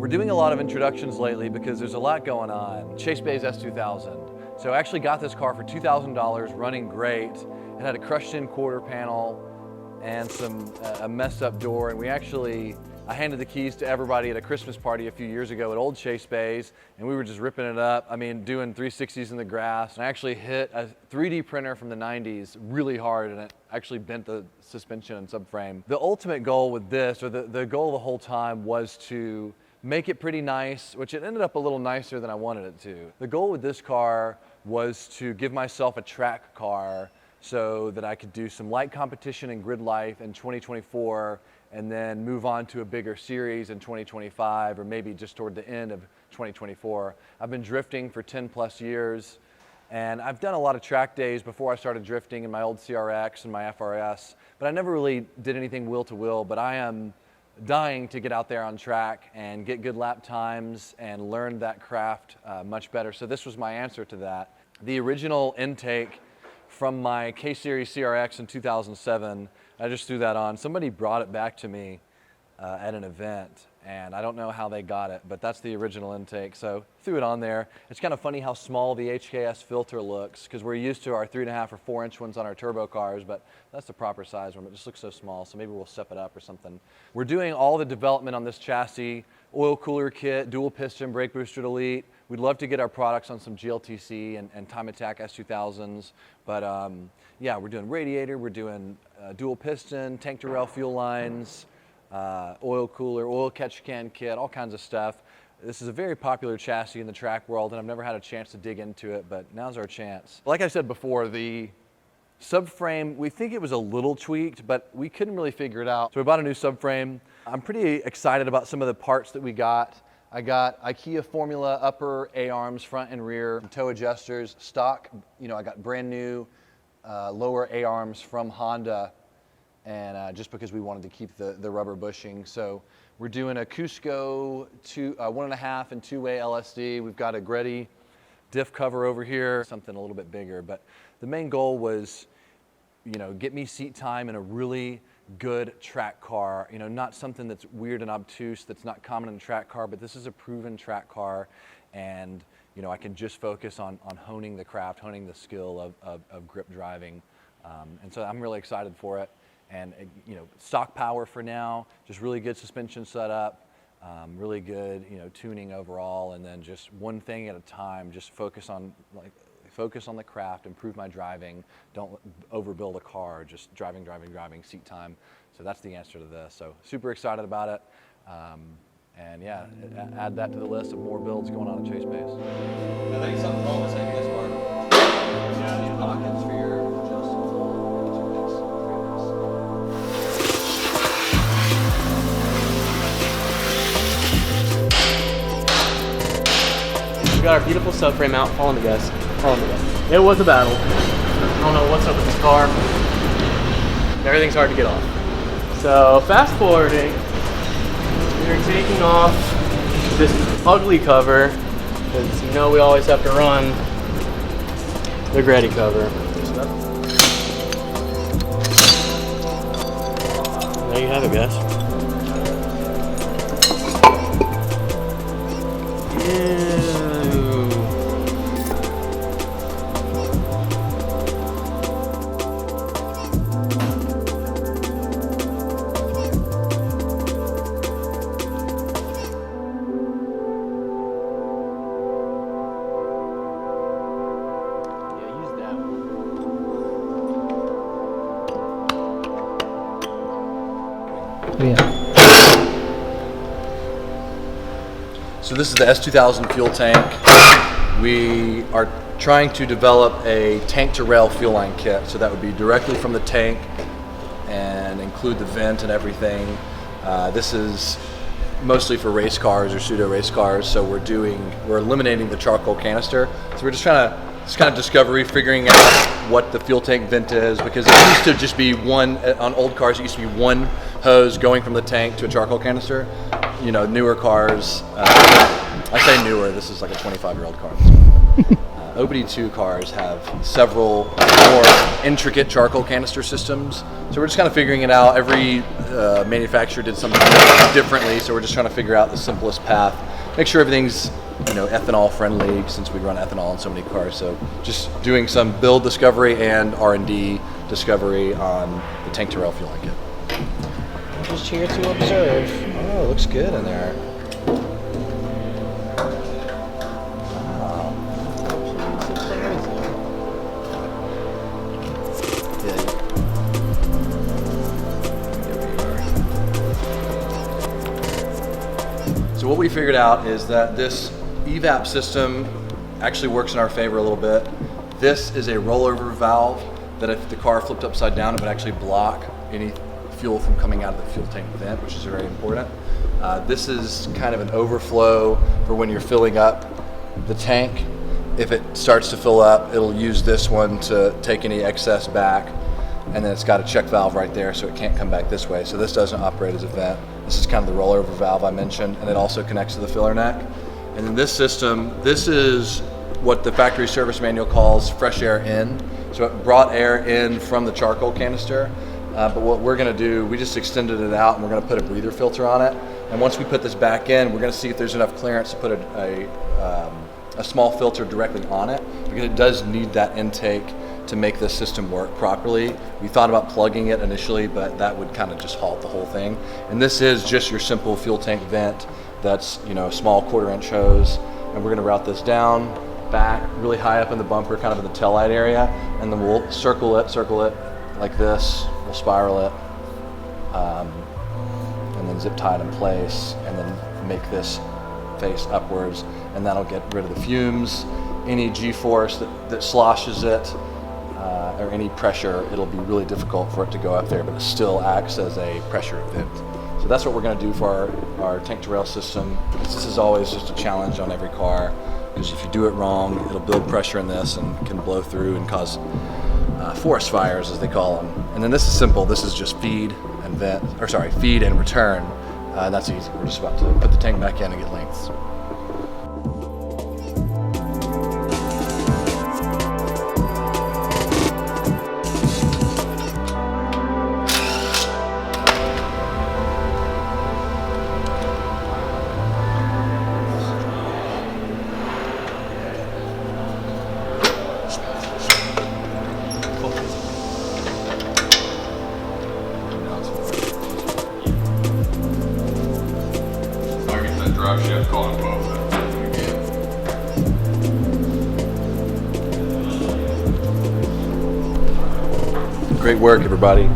We're doing a lot of introductions lately because there's a lot going on. Chase Bay's S2000. So I actually got this car for $2,000, running great. It had a crushed in quarter panel and a messed up door, and I handed the keys to everybody at a Christmas party a few years ago at old Chase Bay's, and we were just ripping it up. I mean, doing 360s in the grass. And I actually hit a 3D printer from the 90s really hard, and it actually bent the suspension and subframe. The ultimate goal with this, or the goal the whole time, was to make it pretty nice, which it ended up a little nicer than I wanted it to. The goal with this car was to give myself a track car so that I could do some light competition and grid life in 2024, and then move on to a bigger series in 2025, or maybe just toward the end of 2024. I've been drifting for 10 plus years, and I've done a lot of track days before I started drifting in my old CRX and my FRS, but I never really did anything wheel to wheel. But I am dying to get out there on track and get good lap times and learn that craft much better. So this was my answer to that. The original intake from my K-Series CRX in 2007, I just threw that on. Somebody brought it back to me at an event, and I don't know how they got it, but that's the original intake, so threw it on there. It's kind of funny how small the HKS filter looks, because we're used to our 3.5 or 4-inch ones on our turbo cars, but that's the proper size one. It just looks so small, so maybe we'll step it up or something. We're doing all the development on this chassis: oil cooler kit, dual piston, brake booster delete. We'd love to get our products on some GLTC and Time Attack S2000s, but yeah, we're doing radiator, we're doing dual piston, tank to rail fuel lines, oil cooler, oil catch can kit, all kinds of stuff. This is a very popular chassis in the track world, and I've never had a chance to dig into it, but now's our chance. Like I said before, the subframe, we think it was a little tweaked, but we couldn't really figure it out. So we bought a new subframe. I'm pretty excited about some of the parts that we got. I got IKEA Formula upper A-arms, front and rear, toe adjusters, stock. I got brand new lower A-arms from Honda, and just because we wanted to keep the rubber bushing. So we're doing a Cusco 1.5 and 2-way LSD. We've got a Greddy diff cover over here, something a little bit bigger. But the main goal was, get me seat time in a really good track car, not something that's weird and obtuse, that's not common in a track car, but this is a proven track car, and I can just focus on honing the craft, honing the skill of grip driving, and so I'm really excited for it. And stock power for now, just really good suspension setup, really good tuning overall, and then just one thing at a time, just focus on the craft, improve my driving, don't overbuild a car, just driving, seat time. So that's the answer to this. So super excited about it. And yeah, add that to the list of more builds going on at Chase Bay's. I think something wrong with saying this part. These pockets for your We got our beautiful subframe out. Follow me, guys. It was a battle. I don't know what's up with this car. Everything's hard to get off. So fast forwarding, we're taking off this ugly cover, because we always have to run the Greddy cover. There you have it, guys. So this is the S2000 fuel tank. We are trying to develop a tank to rail fuel line kit. So that would be directly from the tank and include the vent and everything. This is mostly for race cars or pseudo race cars. So we're eliminating the charcoal canister. So we're just trying to, it's kind of discovery, figuring out what the fuel tank vent is, because it used to just be one, on old cars, it used to be one hose going from the tank to a charcoal canister. Newer cars, I say newer, this is like a 25-year-old car. OBD2 cars have several more intricate charcoal canister systems. So we're just kind of figuring it out. Every manufacturer did something differently, so we're just trying to figure out the simplest path. Make sure everything's ethanol friendly, since we run ethanol in so many cars. So just doing some build discovery and R&D discovery on the tank to rail fueling kit. Just here to observe. Oh, looks good in there. So what we figured out is that this evap system actually works in our favor a little bit. This is a rollover valve that if the car flipped upside down, it would actually block any fuel from coming out of the fuel tank vent, which is very important. This is kind of an overflow for when you're filling up the tank. If it starts to fill up, it'll use this one to take any excess back, and then it's got a check valve right there, so it can't come back this way. So this doesn't operate as a vent. This is kind of the rollover valve I mentioned, and it also connects to the filler neck. And then this system, this is what the factory service manual calls fresh air in. So it brought air in from the charcoal canister, but what we're gonna do, we just extended it out and we're gonna put a breather filter on it. And once we put this back in, we're gonna see if there's enough clearance to put a small filter directly on it, because it does need that intake to make this system work properly. We thought about plugging it initially, but that would kind of just halt the whole thing. And this is just your simple fuel tank vent that's, a small 1/4-inch hose. And we're gonna route this down, back, really high up in the bumper, kind of in the tail light area, and then we'll circle it like this. We'll spiral it, and then zip tie it in place, and then make this face upwards, and that'll get rid of the fumes, any G-force that sloshes it, or any pressure. It'll be really difficult for it to go up there, but it still acts as a pressure vent. So that's what we're going to do for our tank to rail system. This is always just a challenge on every car, because if you do it wrong, it'll build pressure in this and can blow through and cause forest fires, as they call them. And then this is simple. This is just feed and return. And that's easy. We're just about to put the tank back in and get lengths. Drive shift calling both. Great work, everybody.